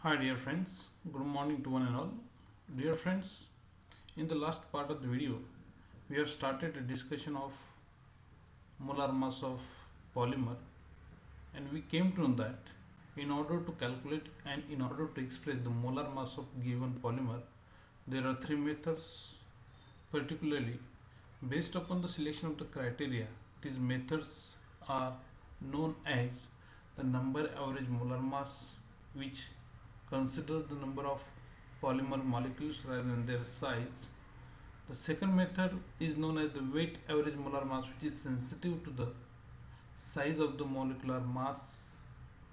Hi dear friends, good morning to one and all. Dear friends, in the last part of the video, we have started a discussion of molar mass of polymer, and we came to know that in order to calculate and in order to express the molar mass of given polymer, there are three methods. Particularly based upon the selection of the criteria, these methods are known as the number average molar mass, which considers the number of polymer molecules rather than their size. The second method is known as the weight average molar mass, which is sensitive to the size of the molecular mass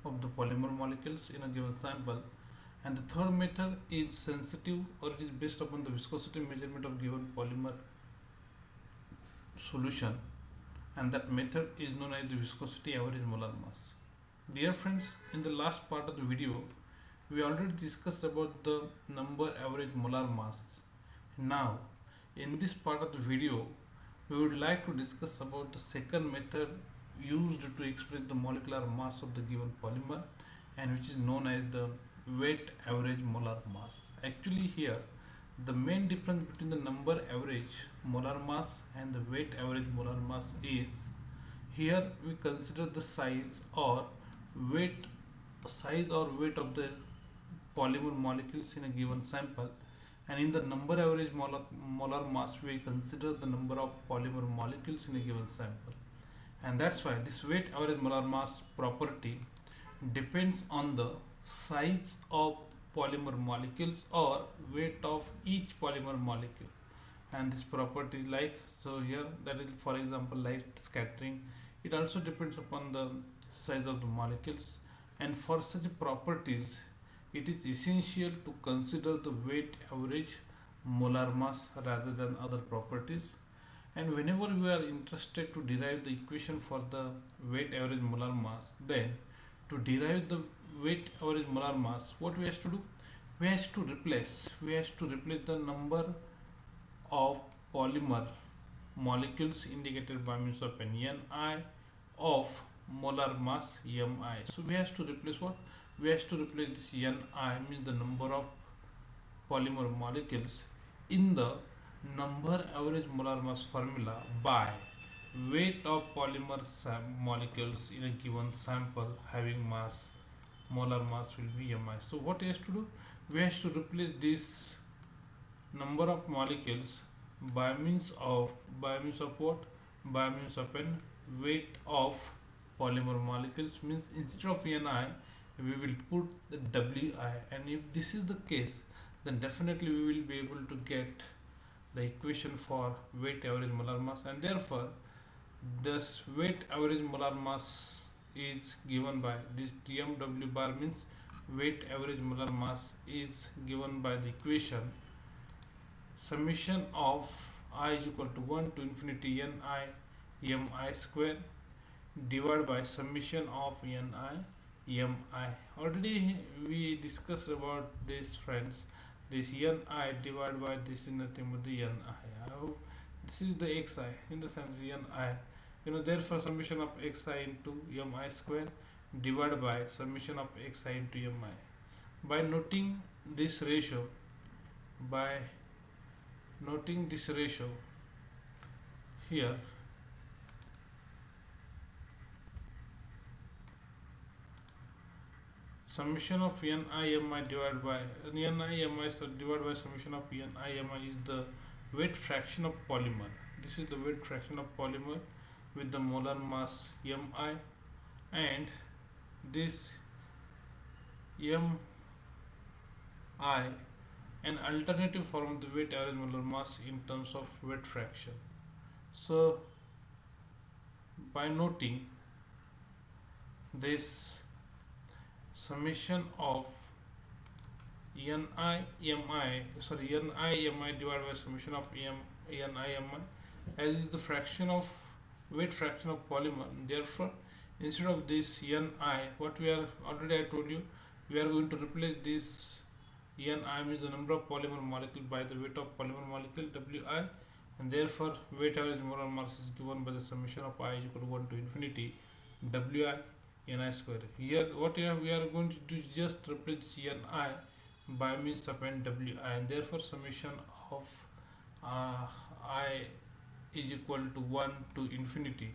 of the polymer molecules in a given sample. And the third method is sensitive, or it is based upon the viscosity measurement of given polymer solution, and that method is known as the viscosity average molar mass. Dear friends, in the last part of the video, we already discussed about the number average molar mass. Now, in this part of the video, we would like to discuss about the second method used to express the molecular mass of the given polymer, and which is known as the weight average molar mass. Actually, here the main difference between the number average molar mass and the weight average molar mass is, here we consider the weight size or weight of the polymer molecules in a given sample, and in the number average molar mass we consider the number of polymer molecules in a given sample. And that's why this weight average molar mass property depends on the size of polymer molecules or weight of each polymer molecule. And this property is like, so here that is for example light scattering, it also depends upon the size of the molecules. And for such properties, it is essential to consider the weight average molar mass rather than other properties. And whenever we are interested to derive the equation for the weight average molar mass, then to derive the weight average molar mass, what we have to do? We have to replace the number of polymer molecules indicated by means of an Ni of molar mass Mi. So we have to replace what? We have to replace this Ni, means the number of polymer molecules, in the number average molar mass formula by weight of polymer molecules in a given sample having mass. Molar mass will be Mi. So what he has to do? We have to replace this number of molecules by means of what? By means of an weight of polymer molecules, means instead of Ni we will put the Wi, and if this is the case, then definitely we will be able to get the equation for weight average molar mass. And therefore this weight average molar mass is given by this dmw bar, means weight average molar mass is given by the equation summation of I is equal to 1 to infinity Ni Mi square divided by summation of Ni Mi. Already we discussed about this, friends. This Ni divided by this is nothing but the Ni. I hope this is the xi in the sense Ni. Therefore summation of xi into Mi square divided by summation of xi into Mi. By noting this ratio, by noting this ratio here, summation of Ni Mi divided by Ni Mi divided by summation of Ni Mi is the weight fraction of polymer. This is the weight fraction of polymer with the molar mass Mi, and this Mi, an alternative form of the weight average molar mass in terms of weight fraction. So by noting this summation of Ni Mi divided by summation of Ni Mi, as is the fraction of weight fraction of polymer, therefore instead of this Ni, what we are already I told you, we are going to replace this Ni means the number of polymer molecule by the weight of polymer molecule Wi, and therefore weight average molar mass is given by the summation of I is equal to 1 to infinity Wi Ni square. Here what we are going to do is just replace Ni by means of NWI, and therefore summation of uh, I is equal to 1 to infinity,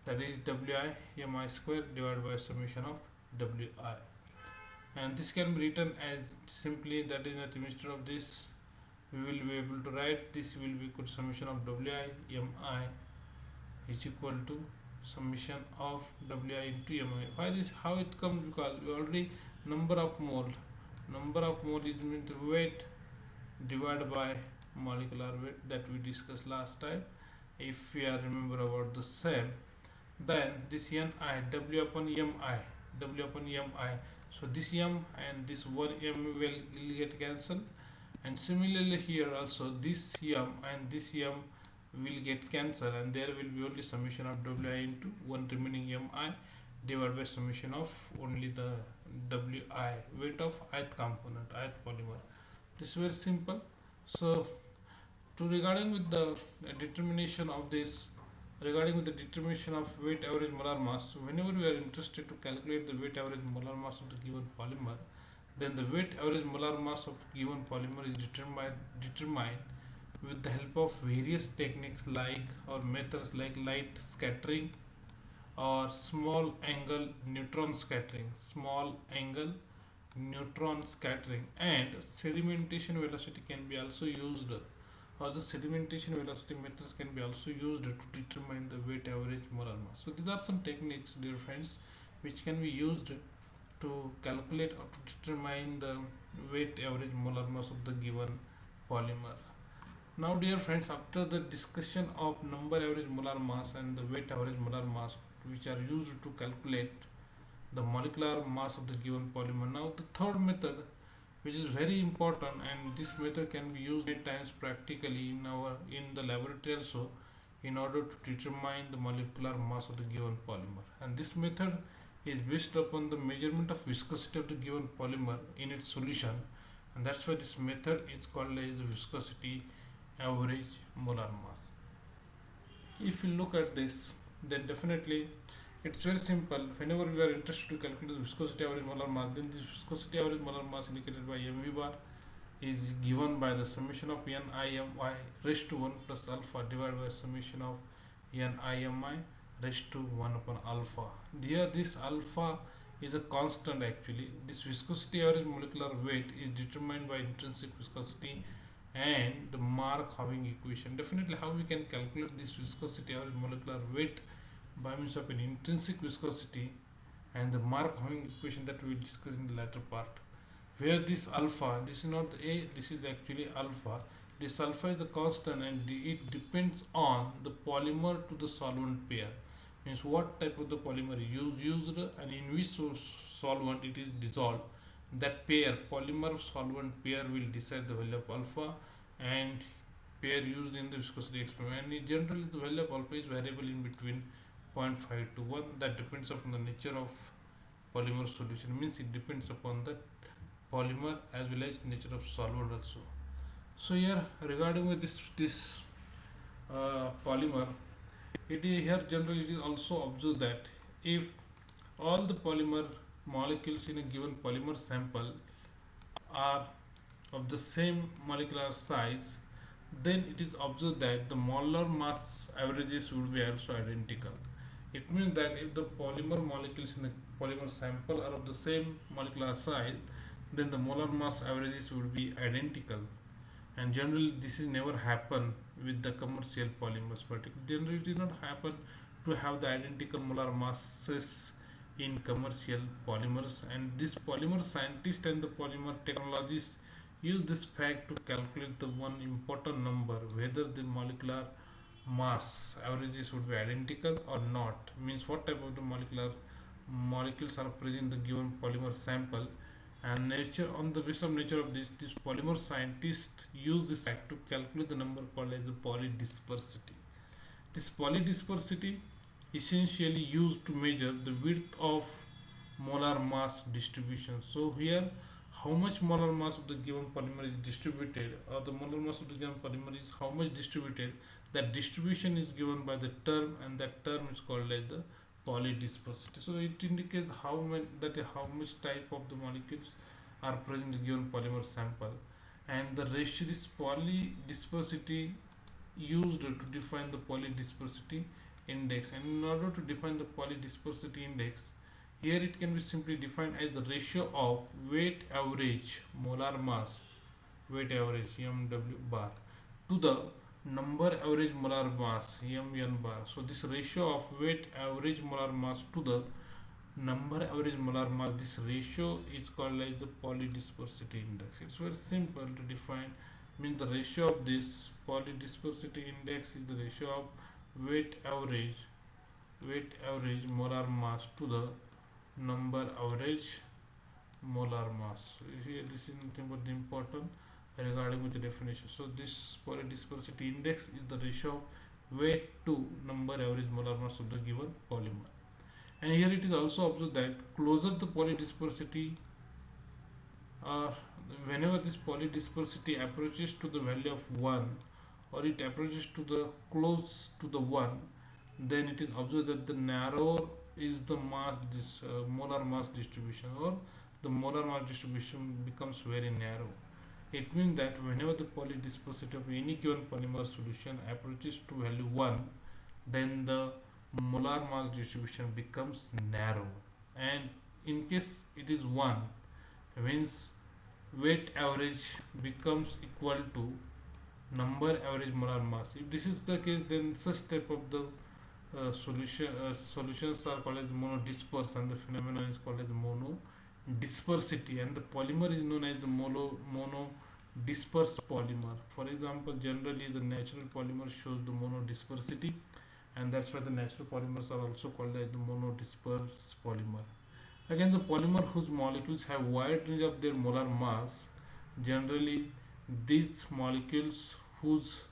that is Wi Mi square divided by summation of Wi, and this can be written as simply, that is nothing, instead of this we will be able to write this will be equal to summation of Wi Mi is equal to summation of Wi into Mi. Why this? How it comes? Because we already number of mole is meant weight divided by molecular weight, that we discussed last time. If we are remember about the same, then this Ni W upon Mi, so this M and this one M will get cancelled, and similarly here also this M and this M will get cancelled, and there will be only summation of Wi into one remaining Mi divided by summation of only the Wi, weight of ith component, ith polymer. This is very simple. So to regarding with the determination of this, regarding with the determination of weight average molar mass, whenever we are interested to calculate the weight average molar mass of the given polymer, then the weight average molar mass of given polymer is determined with the help of various techniques like or methods like light scattering or small angle neutron scattering, and sedimentation velocity can be also used, or the sedimentation velocity methods can be also used to determine the weight average molar mass. So these are some techniques, dear friends, which can be used to calculate or to determine the weight average molar mass of the given polymer. Now dear friends, after the discussion of number average molar mass and the weight average molar mass, which are used to calculate the molecular mass of the given polymer, now the third method, which is very important, and this method can be used many times practically in the laboratory also, in order to determine the molecular mass of the given polymer. And this method is based upon the measurement of viscosity of the given polymer in its solution, and that's why this method is called as the viscosity average molar mass. If you look at this, then definitely it's very simple. Whenever we are interested to calculate the viscosity average molar mass, then this viscosity average molar mass indicated by mv bar is given by the summation of NIMY raised to 1 plus alpha divided by summation of NIMI raised to 1 upon alpha. Here this alpha is a constant actually. This viscosity average molecular weight is determined by intrinsic viscosity and the Mark-Having equation. Definitely how we can calculate this viscosity average molecular weight by means of an intrinsic viscosity and the Mark-Having equation that we will discuss in the latter part. Where this alpha, this is not the A, this is actually alpha. This alpha is a constant and it depends on the polymer to the solvent pair. Means what type of the polymer used and in which solvent it is dissolved. That pair, polymer solvent pair, will decide the value of alpha, and pair used in the viscosity experiment. And generally the value of alpha is variable in between 0.5 to 1. That depends upon the nature of polymer solution, means it depends upon the polymer as well as nature of solvent also. So here regarding with this polymer, it is here generally it is also observed that if all the polymer molecules in a given polymer sample are of the same molecular size, then it is observed that the molar mass averages would be also identical. It means that if the polymer molecules in the polymer sample are of the same molecular size, then the molar mass averages would be identical. And generally this is never happen with the commercial polymers, but generally it did not happen to have the identical molar masses in commercial polymers. And this polymer scientists and the polymer technologists use this fact to calculate the one important number, whether the molecular mass averages would be identical or not, means what type of the molecules are present in the given polymer sample. And nature, on the basis of nature of this polymer scientists use this fact to calculate the number called as the polydispersity. This polydispersity essentially used to measure the width of molar mass distribution. So here how much molar mass of the given polymer is distributed, or the molar mass of the given polymer is how much distributed, that distribution is given by the term, and that term is called as the polydispersity. So it indicates how much type of the molecules are present in a given polymer sample, and the ratio is polydispersity used to define the polydispersity index. And in order to define the polydispersity index, here it can be simply defined as the ratio of weight average molar mass, weight average mw bar, to the number average molar mass mn bar. So this ratio of weight average molar mass to the number average molar mass, this ratio is called as the polydispersity index. It's very simple to define. Means the ratio of this polydispersity index is the ratio of weight average molar mass to the number average molar mass. So here this is nothing but the important regarding with the definition. So this polydispersity index is the ratio of weight to number average molar mass of the given polymer. And here it is also observed that closer the polydispersity, or whenever this polydispersity approaches to the value of 1, or it approaches to the close to the 1, then it is observed that the narrower is the molar mass distribution, or the molar mass distribution becomes very narrow. It means that whenever the polydispersity of any given polymer solution approaches to value 1, then the molar mass distribution becomes narrow. And in case it is 1, means weight average becomes equal to number average molar mass. If this is the case, then such type of the solutions are called as monodisperse, and the phenomenon is called as monodispersity, and the polymer is known as the monodisperse polymer. For example, generally the natural polymer shows the monodispersity, and that's why the natural polymers are also called as the monodisperse polymer. Again, the polymer whose molecules have wide range of their molar mass, generally these polymers whose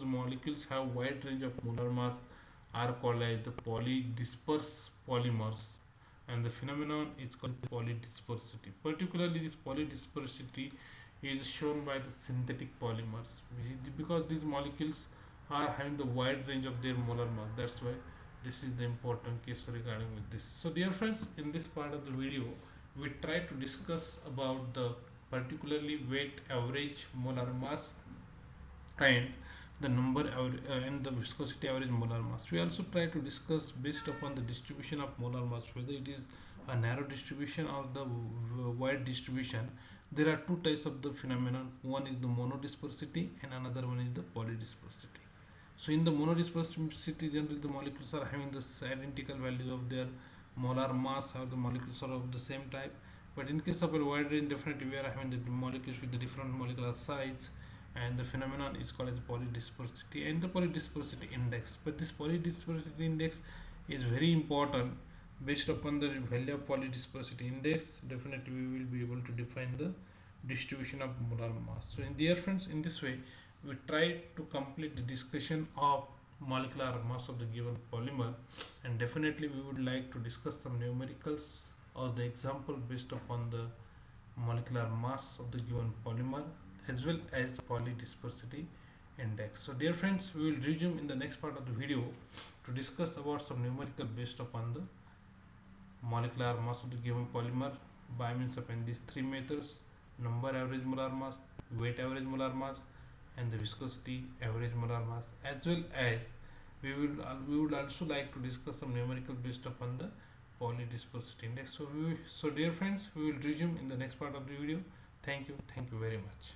molecules have wide range of molar mass are called as the polydisperse polymers, and the phenomenon is called polydispersity. Particularly this polydispersity is shown by the synthetic polymers, because these molecules are having the wide range of their molar mass. That's why this is the important case regarding with this. So dear friends, in this part of the video we try to discuss about the particularly weight average molar mass and the and the viscosity average molar mass. We also try to discuss based upon the distribution of molar mass, whether it is a narrow distribution or the wide distribution. There are two types of the phenomenon. One is the monodispersity and another one is the polydispersity. So in the monodispersity, generally the molecules are having the identical values of their molar mass, or the molecules are of the same type. But in case of a wide range, definitely we are having the molecules with the different molecular size, and the phenomenon is called as polydispersity and the polydispersity index. But this polydispersity index is very important. Based upon the value of polydispersity index, definitely we will be able to define the distribution of molar mass. So in dear friends, in this way we try to complete the discussion of molecular mass of the given polymer, and definitely we would like to discuss some numericals or the example based upon the molecular mass of the given polymer as well as polydispersity index. So dear friends, we will resume in the next part of the video to discuss about some numerical based upon the molecular mass of the given polymer by means of these three methods: number average molar mass, weight average molar mass, and the viscosity average molar mass. As well as we would also like to discuss some numerical based upon the polydispersity index. So dear friends, we will resume in the next part of the video. Thank you very much.